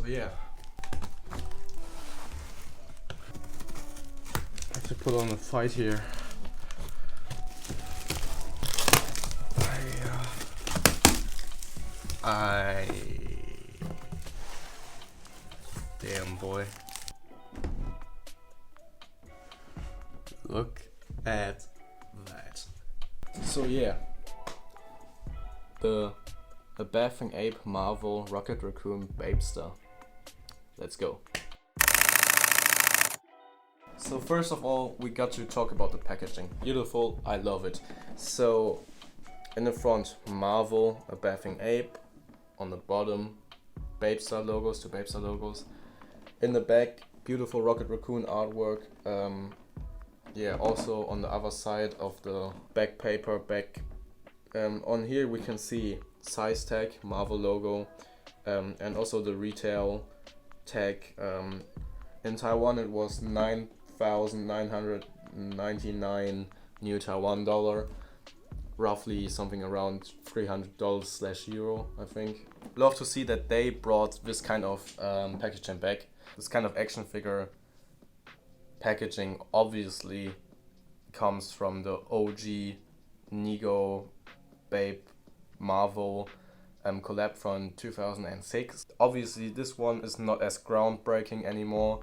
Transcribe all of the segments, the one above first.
So yeah. I have to put on a fight here. Damn boy. Look at that. So yeah. The Bathing Ape Marvel Rocket Raccoon Bapesta. Let's go. So first of all, we got to talk about the packaging. Beautiful, I love it. So in the front, Marvel, a Bathing Ape. On the bottom, Bapesta logos, two Bapesta logos. In the back, beautiful Rocket Raccoon artwork. Yeah, also on the other side of the back paper, on here we can see size tag, Marvel logo, and also the retail tag. In Taiwan it was 9,999 new Taiwan dollar, roughly something around $300/euro, I think. Love to see that they brought this kind of packaging back. This kind of action figure packaging obviously comes from the OG Nego Babe Marvel collab from 2006. Obviously this one is not as groundbreaking anymore,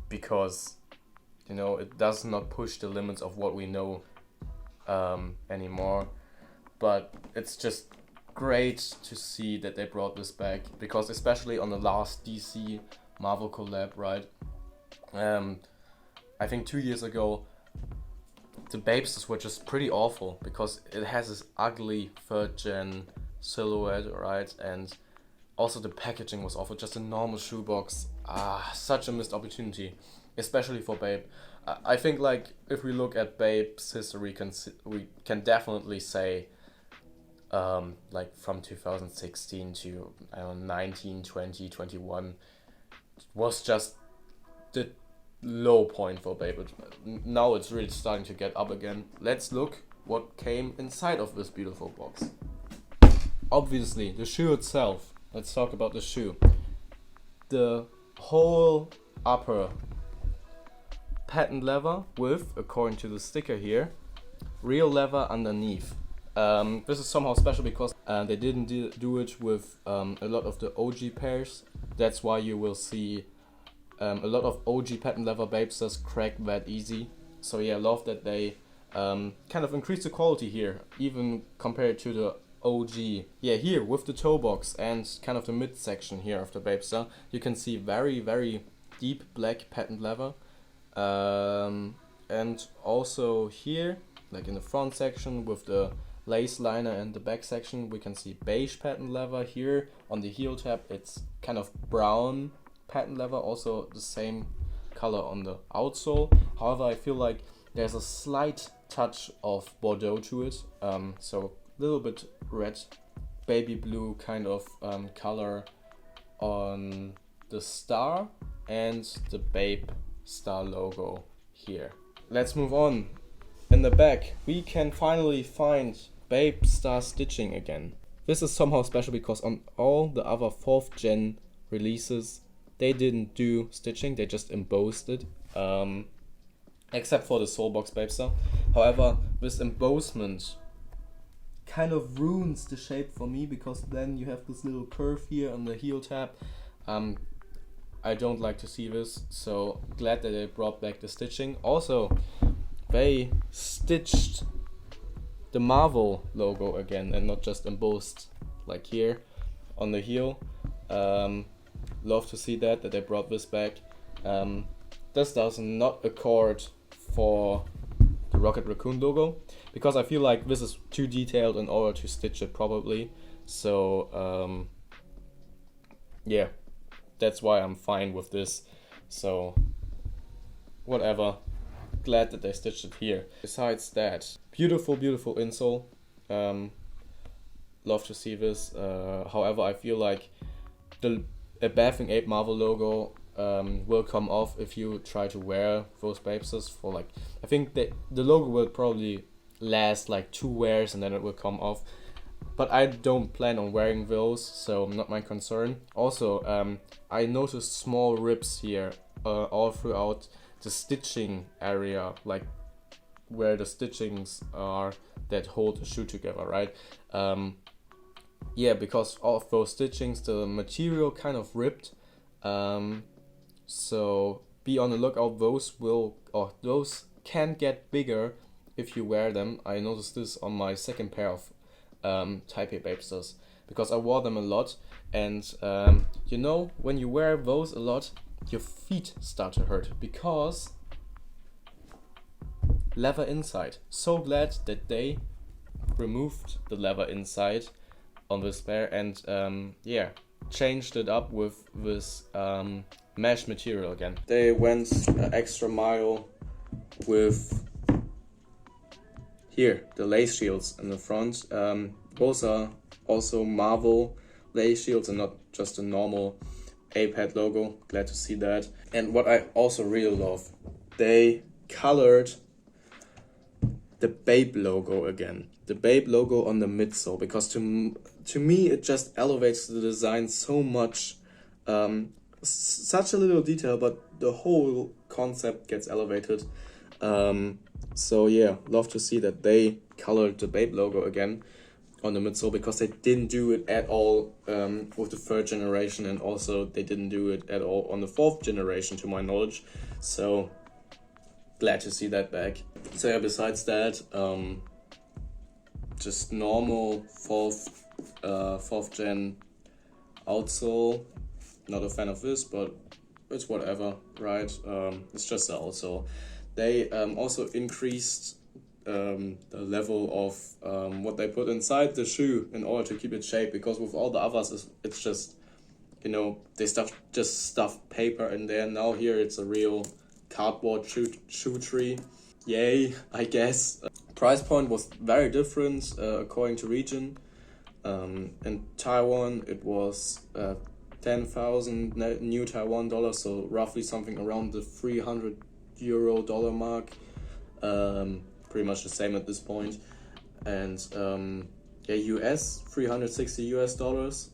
because you know it does not push the limits of what we know anymore, but it's just great to see that they brought this back, because especially on the last DC Marvel collab, right? I think 2 years ago the Bapestas were just pretty awful because it has this ugly 3rd gen silhouette, right? And also the packaging was awful, just a normal shoebox. Such a missed opportunity, especially for Babe. I think like if we look at Babe's history, we can definitely say like from 2016 to 19, 20, 21 was just the low point for Babe. Now it's really starting to get up again. Let's look what came inside of this beautiful box. Obviously the shoe itself. Let's talk about the shoe. The whole upper patent leather with, according to the sticker here, real leather underneath. This is somehow special because they didn't do it with a lot of the OG pairs. That's why you will see a lot of OG patent leather Bapestas crack that easy. So yeah, love that they kind of increased the quality here, even compared to the OG. Yeah, here with the toe box and kind of the mid section here of the Bapesta, you can see very, very deep black patent leather. And also here, like in the front section with the lace liner and the back section, we can see beige patent leather. Here on the heel tab it's kind of brown patent leather, also the same color on the outsole. However, I feel like there's a slight touch of Bordeaux to it, so a little bit red, baby blue kind of color on the star and the Babe star logo here. Let's move on. In the back we can finally find Babe star stitching again. This is somehow special because on all the other 4th gen releases they didn't do stitching, they just embossed it, except for the Soulbox Bapesta. However, this embossment kind of ruins the shape for me, because then you have this little curve here on the heel tab. I don't like to see this, so glad that they brought back the stitching. Also, they stitched the Marvel logo again and not just embossed like here on the heel. Love to see that they brought this back. This does not accord for the Rocket Raccoon logo, because I feel like this is too detailed in order to stitch it properly. So yeah, that's why I'm fine with this. So whatever, glad that they stitched it here. Besides that, beautiful insole. Love to see this. However, I feel like a Bathing Ape Marvel logo will come off if you try to wear those Bapestas for like, I think that the logo will probably last like 2 wears and then it will come off. but I don't plan on wearing those, so not my concern. Also, I noticed small rips here all throughout the stitching area, like where the stitchings are that hold the shoe together, right? Yeah, because of those stitchings, the material kind of ripped. So be on the lookout. Those can get bigger if you wear them. I noticed this on my second pair of Type A Bapestas, because I wore them a lot, and you know, when you wear those a lot, your feet start to hurt because leather inside. So glad that they removed the leather inside on this pair and yeah, changed it up with this mesh material again. They went an extra mile with here the lace shields in the front. Those are also Marvel lace shields and not just a normal A-pad logo. Glad to see that. And what I also really love, they colored the Babe logo again. The Babe logo on the midsole, because to me it just elevates the design so much. Such a little detail, but the whole concept gets elevated. So yeah, love to see that they colored the Babe logo again on the midsole, because they didn't do it at all with the third generation, and also they didn't do it at all on the fourth generation to my knowledge. So glad to see that back. So yeah, besides that, just normal fourth gen outsole. Not a fan of this, but it's whatever, right? It's just the outsole. They also increased the level of what they put inside the shoe in order to keep it shape, because with all the others it's just, you know, they just stuff paper in there. Now here it's a real cardboard shoe tree. Yay, I guess. Price point was very different according to region. In Taiwan it was 10,000 new Taiwan dollars, so roughly something around the $300 mark. Pretty much the same at this point. And yeah, US $360.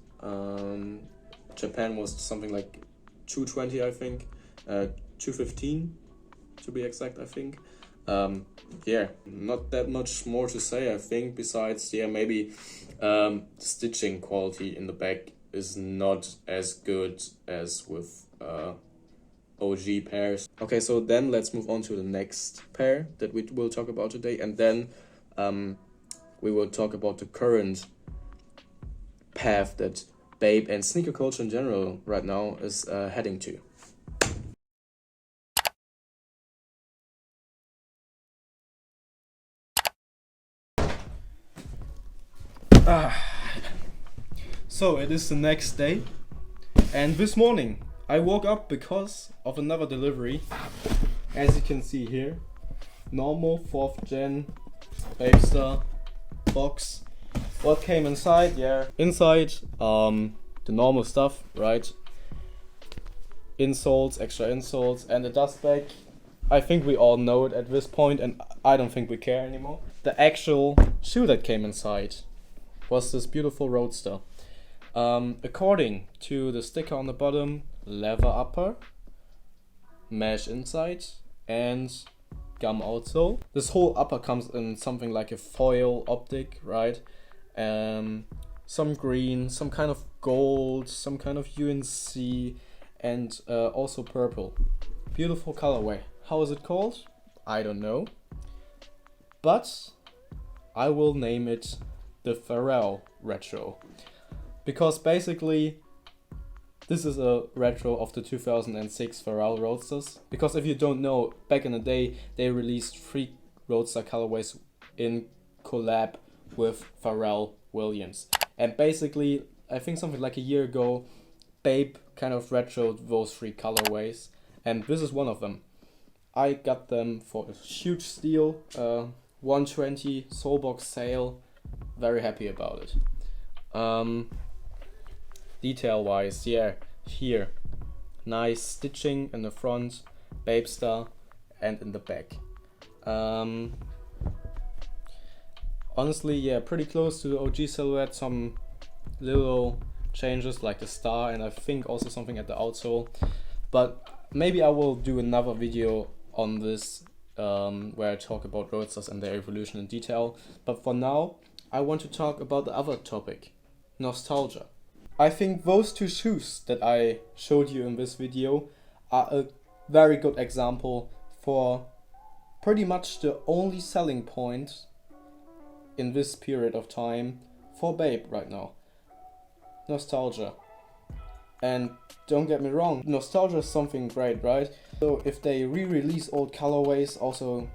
Japan was something like 220, I think. 215 to be exact, I think. Yeah, not that much more to say, I think, besides, yeah, maybe the stitching quality in the back is not as good as with OG pairs. Okay, so then let's move on to the next pair that we will talk about today, and then we will talk about the current path that Babe and sneaker culture in general right now is heading to. So it is the next day, and this morning I woke up because of another delivery. As you can see here, normal 4th gen Bapesta box. What came inside? Yeah, inside the normal stuff, right? Insoles, extra insoles, and a dust bag. I think we all know it at this point, and I don't think we care anymore. The actual shoe that came inside was this beautiful Roadsta. According to the sticker on the bottom, leather upper, mesh inside, and gum outsole. This whole upper comes in something like a foil optic, right? Some green, some kind of gold, some kind of UNC, and also purple. Beautiful colorway. How is it called? I don't know. But I will name it the Pharrell Retro. Because basically, this is a retro of the 2006 Pharrell Roadsters. Because if you don't know, back in the day, they released 3 Roadster colorways in collab with Pharrell Williams. And basically, I think something like a year ago, Babe kind of retroed those 3 colorways. And this is one of them. I got them for a huge steal, 120 Soulbox sale. Very happy about it. Detail wise, yeah, here, nice stitching in the front, Bapesta, and in the back. honestly, yeah, pretty close to the OG silhouette. Some little changes like the star, and I think also something at the outsole. But maybe I will do another video on this where I talk about roadsters and their evolution in detail. But for now, I want to talk about the other topic, nostalgia. I think those two shoes that I showed you in this video are a very good example for pretty much the only selling point in this period of time for Bape right now. Nostalgia. And don't get me wrong, nostalgia is something great, right? So if they re-release old colorways, also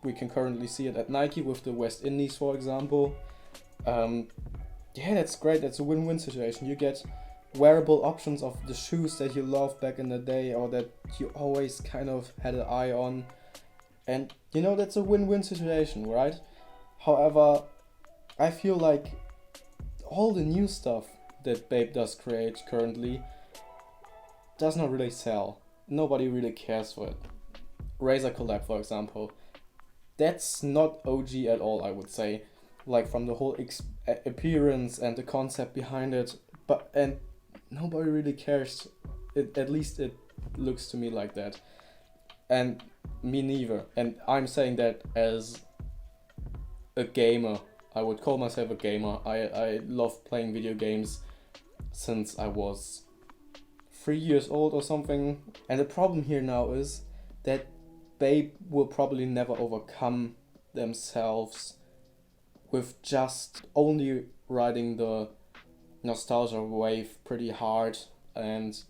we can currently see it at Nike with the West Indies, for example. Yeah, that's great. That's a win-win situation. You get wearable options of the shoes that you loved back in the day, or that you always kind of had an eye on. And you know, that's a win-win situation, right? However, I feel like all the new stuff that Bape does create currently does not really sell. Nobody really cares for it. Razor collab, for example, that's not OG at all, I would say. Like from the whole appearance and the concept behind it, and nobody really cares. At least it looks to me like that, and me neither. And I'm saying that as a gamer. I would call myself a gamer. I love playing video games since I was 3 years old or something. And the problem here now is that Bape will probably never overcome themselves with just only riding the nostalgia wave pretty hard. And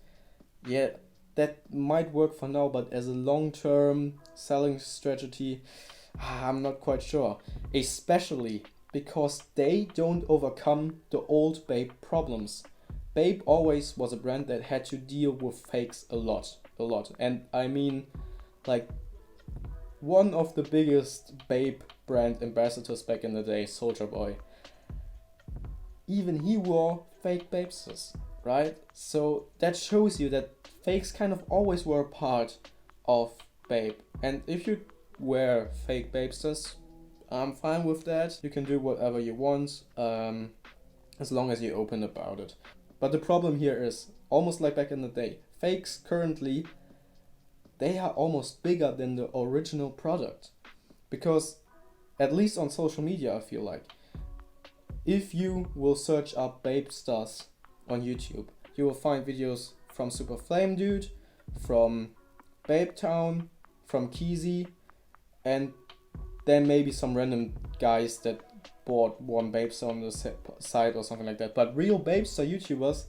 yeah, that might work for now, but as a long-term selling strategy, I'm not quite sure. Especially because they don't overcome the old Bape problems. Bape always was a brand that had to deal with fakes a lot. And I mean, like, one of the biggest Bape brand ambassadors back in the day, Soulja Boy, even he wore fake Bapestas, right? So that shows you that fakes kind of always were a part of Bape. And if you wear fake Bapestas, I'm fine with that. You can do whatever you want, as long as you're open about it. But the problem here is, almost like back in the day, fakes currently, they are almost bigger than the original product. Because, at least on social media, I feel like, if you will search up Bapestas on YouTube, you will find videos from Super Flame Dude, from Bape Town, from Keezy, and then maybe some random guys that bought one Bapestar on the site or something like that. But real Bapestar YouTubers,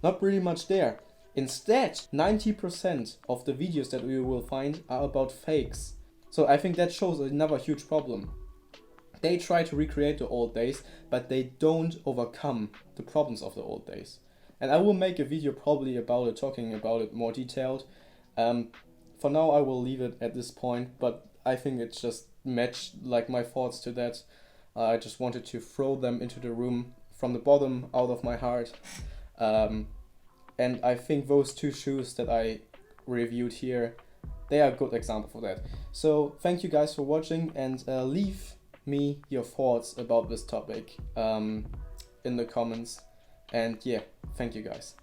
not really much there. Instead, 90% of the videos that we will find are about fakes. So I think that shows another huge problem. They try to recreate the old days, but they don't overcome the problems of the old days. And I will make a video probably about it, talking about it more detailed. For now I will leave it at this point, but I think it's just matched like my thoughts to that. I just wanted to throw them into the room from the bottom out of my heart. And I think those two shoes that I reviewed here, they are a good example for that. So thank you guys for watching, and leave me your thoughts about this topic in the comments. And yeah, thank you guys.